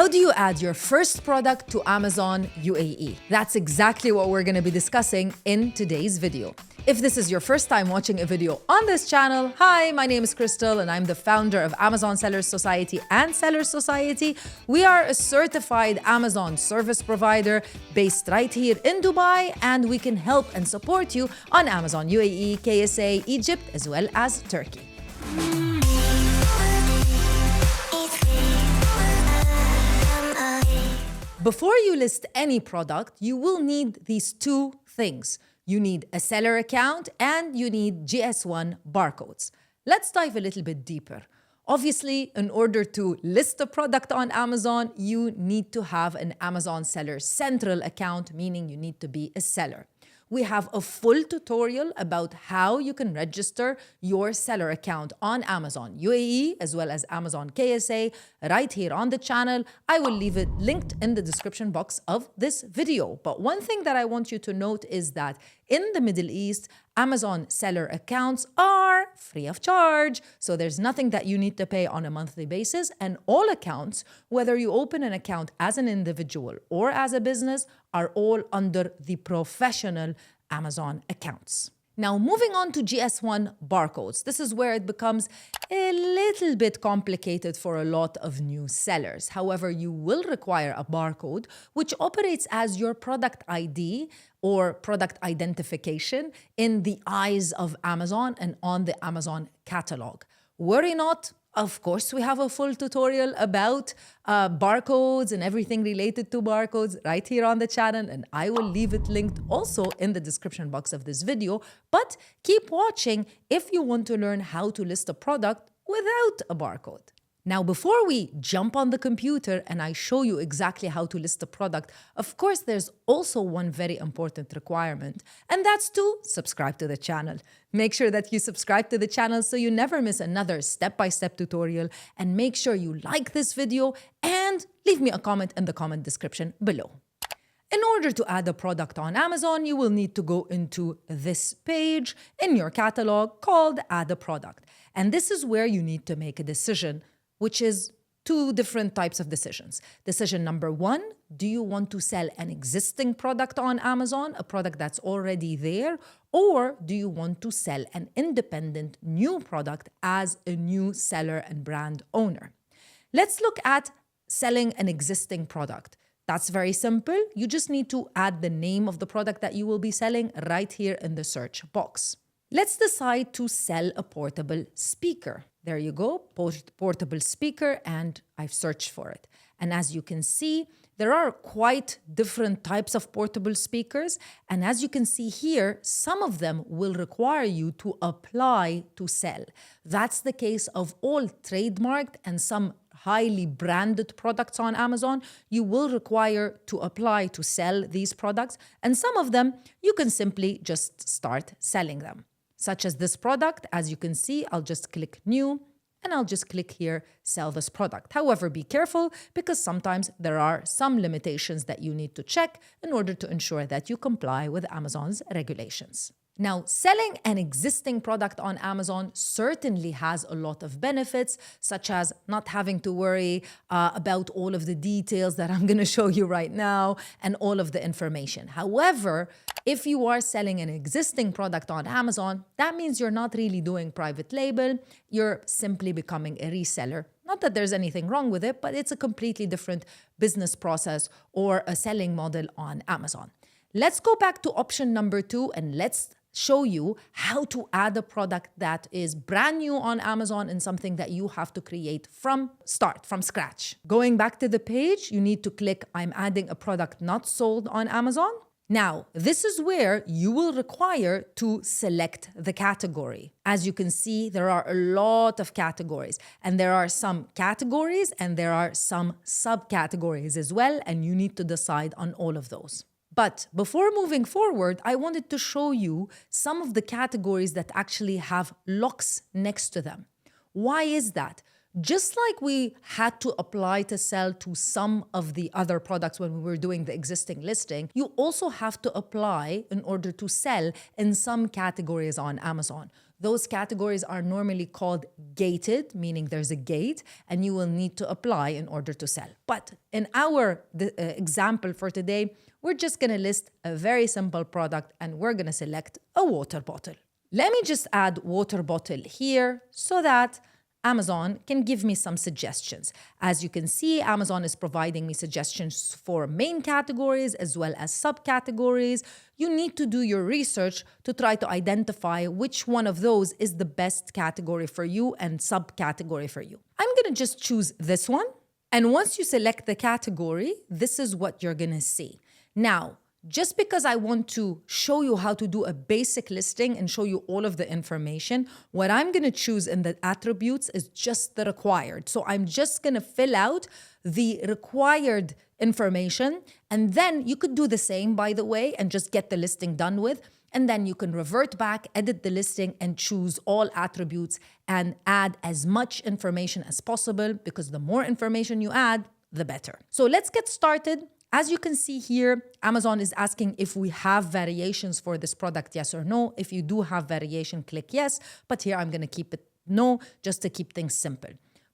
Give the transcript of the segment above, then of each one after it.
How do you add your first product to Amazon UAE? That's exactly what we're going to be discussing in today's video. If this is your first time watching a video on this channel, hi, my name is Crystal and I'm the founder of Amazon Sellers Society and Sellers Society. We are a certified Amazon service provider based right here in Dubai, and we can help and support you on Amazon UAE, KSA, Egypt, as well as Turkey. Before you list any product, you will need these two things. You need a seller account and you need GS1 barcodes. Let's dive a little bit deeper. Obviously, in order to list a product on Amazon, you need to have an Amazon Seller Central account, meaning you need to be a seller. We have a full tutorial about how you can register your seller account on Amazon UAE as well as Amazon KSA right here on the channel. I will leave it linked in the description box of this video. But one thing that I want you to note is that in the Middle East, Amazon seller accounts are free of charge. So there's nothing that you need to pay on a monthly basis. And all accounts, whether you open an account as an individual or as a business, are all under the professional Amazon accounts. Now, moving on to GS1 barcodes. This is where it becomes a little bit complicated for a lot of new sellers. However, you will require a barcode which operates as your product ID or product identification in the eyes of Amazon and on the Amazon catalog. Worry not. Of course, we have a full tutorial about barcodes and everything related to barcodes right here on the channel, and I will leave it linked also in the description box of this video. But keep watching if you want to learn how to list a product without a barcode. Now, before we jump on the computer and I show you exactly how to list a product, of course, there's also one very important requirement, and that's to subscribe to the channel. Make sure that you subscribe to the channel so you never miss another step-by-step tutorial, and make sure you like this video and leave me a comment in the comment description below. In order to add a product on Amazon, you will need to go into this page in your catalog called Add a Product. And this is where you need to make a decision, which is two different types of decisions. Decision number one, do you want to sell an existing product on Amazon, a product that's already there, or do you want to sell an independent new product as a new seller and brand owner? Let's look at selling an existing product. That's very simple. You just need to add the name of the product that you will be selling right here in the search box. Let's decide to sell a portable speaker. There you go, portable speaker, and I've searched for it. And as you can see, there are quite different types of portable speakers. And as you can see here, some of them will require you to apply to sell. That's the case of all trademarked and some highly branded products on Amazon. You will require to apply to sell these products. And some of them, you can simply just start selling them. Such as this product, as you can see, I'll just click new and I'll just click here, sell this product. However, be careful because sometimes there are some limitations that you need to check in order to ensure that you comply with Amazon's regulations. Now, selling an existing product on Amazon certainly has a lot of benefits, such as not having to worry about all of the details that I'm going to show you right now and all of the information. However, if you are selling an existing product on Amazon, that means you're not really doing private label. You're simply becoming a reseller. Not that there's anything wrong with it, but it's a completely different business process or a selling model on Amazon. Let's go back to option number two and let's show you how to add a product that is brand new on Amazon and something that you have to create from scratch. Going back to the page, you need to click I'm adding a product not sold on Amazon. Now, this is where you will require to select the category. As you can see, there are a lot of categories, and there are some categories and there are some subcategories as well, and you need to decide on all of those. But before moving forward, I wanted to show you some of the categories that actually have locks next to them. Why is that? Just like we had to apply to sell to some of the other products when we were doing the existing listing, you also have to apply in order to sell in some categories on Amazon. Those categories are normally called gated, meaning there's a gate, and you will need to apply in order to sell. But in our example for today, we're just going to list a very simple product and we're going to select a water bottle. Let me just add water bottle here so that Amazon can give me some suggestions. As you can see, Amazon is providing me suggestions for main categories as well as subcategories. You need to do your research to try to identify which one of those is the best category for you and subcategory for you. I'm going to just choose this one. And once you select the category, this is what you're going to see. Now, just because I want to show you how to do a basic listing and show you all of the information, what I'm going to choose in the attributes is just the required. So I'm just going to fill out the required information. And then you could do the same, by the way, and just get the listing done with. And then you can revert back, edit the listing, and choose all attributes and add as much information as possible, because the more information you add, the better. So let's get started. As you can see here, Amazon is asking if we have variations for this product, yes or no. If you do have variation, click yes. But here I'm going to keep it no, just to keep things simple.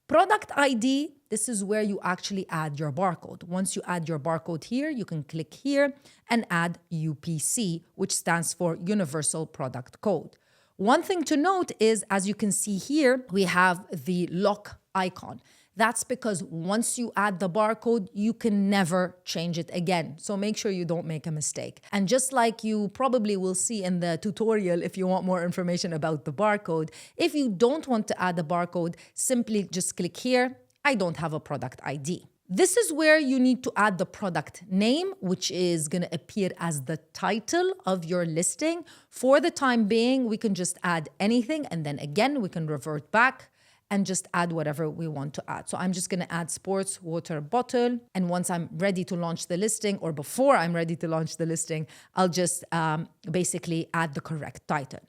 Product ID, this is where you actually add your barcode. Once you add your barcode here, you can click here and add UPC, which stands for Universal Product Code. One thing to note is, as you can see here, we have the lock icon. That's because once you add the barcode, you can never change it again. So make sure you don't make a mistake. And just like you probably will see in the tutorial, if you want more information about the barcode, if you don't want to add a barcode, simply just click here. I don't have a product ID. This is where you need to add the product name, which is going to appear as the title of your listing. For the time being, we can just add anything, and then again, we can revert back and just add whatever we want to add. So I'm just going to add sports water bottle. And once I'm ready to launch the listing, or before I'm ready to launch the listing, I'll just basically add the correct title.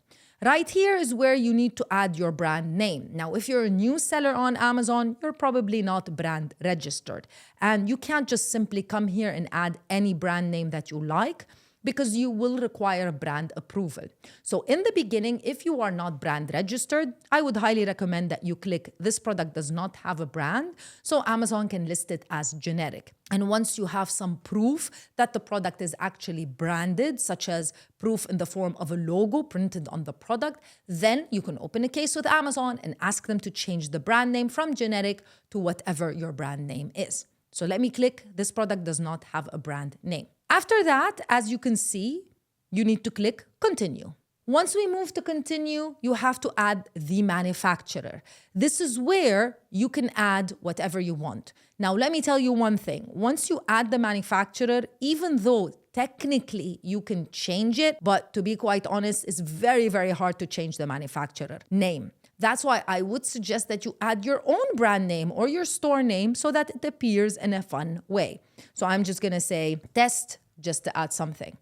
Right here is where you need to add your brand name. Now, if you're a new seller on Amazon, you're probably not brand registered. And you can't just simply come here and add any brand name that you like, because you will require brand approval. So in the beginning, if you are not brand registered, I would highly recommend that you click this product does not have a brand, so Amazon can list it as generic. And once you have some proof that the product is actually branded, such as proof in the form of a logo printed on the product, then you can open a case with Amazon and ask them to change the brand name from generic to whatever your brand name is. So let me click, this product does not have a brand name. After that, as you can see, you need to click continue. Once we move to continue, you have to add the manufacturer. This is where you can add whatever you want. Now, let me tell you one thing. Once you add the manufacturer, even though technically you can change it, but to be quite honest, it's very, very hard to change the manufacturer name. That's why I would suggest that you add your own brand name or your store name so that it appears in a fun way. So I'm just going to say test just to add something.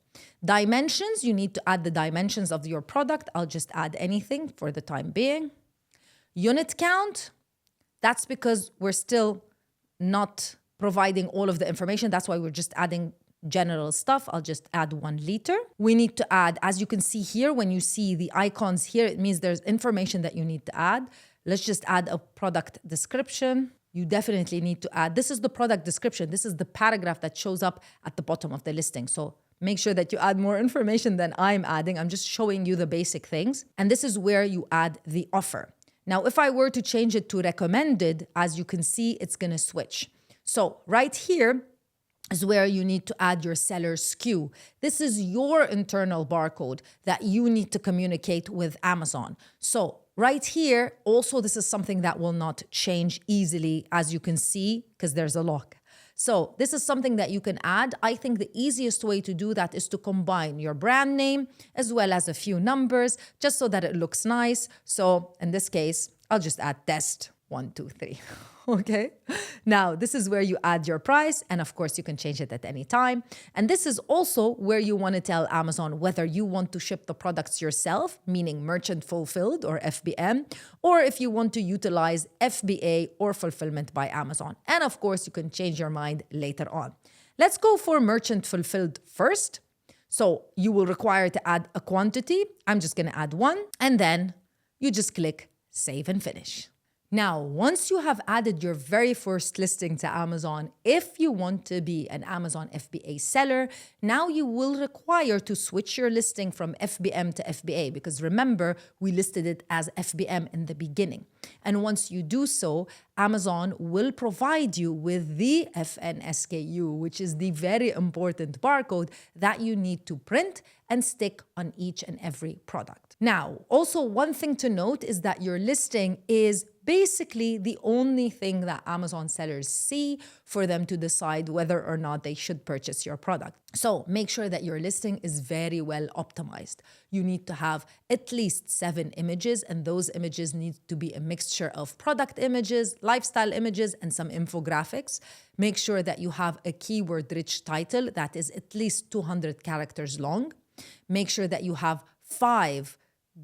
Dimensions, you need to add the dimensions of your product. I'll just add anything for the time being. Unit count, that's because we're still not providing all of the information. That's why we're just adding general stuff. I'll just add 1 liter. We need to add, as you can see here, when you see the icons here, it means there's information that you need to add. Let's just add a product description. You definitely need to add, this is the product description. This is the paragraph that shows up at the bottom of the listing. So make sure that you add more information than I'm adding. I'm just showing you the basic things. And this is where you add the offer. Now, if I were to change it to recommended, as you can see, it's going to switch. So right here is where you need to add your seller SKU. This is your internal barcode that you need to communicate with Amazon. So right here, also, this is something that will not change easily, as you can see, because there's a lock. So this is something that you can add. I think the easiest way to do that is to combine your brand name as well as a few numbers, just so that it looks nice. So in this case, I'll just add test 1, 2, 3. Okay. Now, this is where you add your price. And of course, you can change it at any time. And this is also where you want to tell Amazon whether you want to ship the products yourself, meaning merchant fulfilled or FBM, or if you want to utilize FBA or fulfillment by Amazon. And of course, you can change your mind later on. Let's go for merchant fulfilled first. So you will require to add a quantity. I'm just going to add 1 and then you just click Save and Finish. Now, once you have added your very first listing to Amazon, if you want to be an Amazon FBA seller, now you will require to switch your listing from FBM to FBA, because remember, we listed it as FBM in the beginning. And once you do so, Amazon will provide you with the FNSKU, which is the very important barcode that you need to print and stick on each and every product. Now, also one thing to note is that your listing is basically the only thing that Amazon sellers see for them to decide whether or not they should purchase your product. So make sure that your listing is very well optimized. You need to have at least 7 images, and those images need to be a mixture of product images, lifestyle images, and some infographics. Make sure that you have a keyword-rich title that is at least 200 characters long. Make sure that you have 5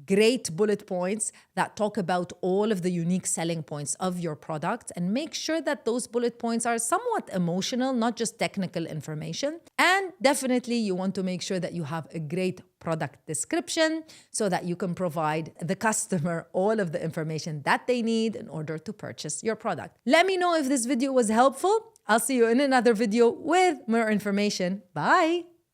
great bullet points that talk about all of the unique selling points of your product, and make sure that those bullet points are somewhat emotional, not just technical information. And definitely you want to make sure that you have a great product description so that you can provide the customer all of the information that they need in order to purchase your product. Let me know if this video was helpful. I'll see you in another video with more information. Bye.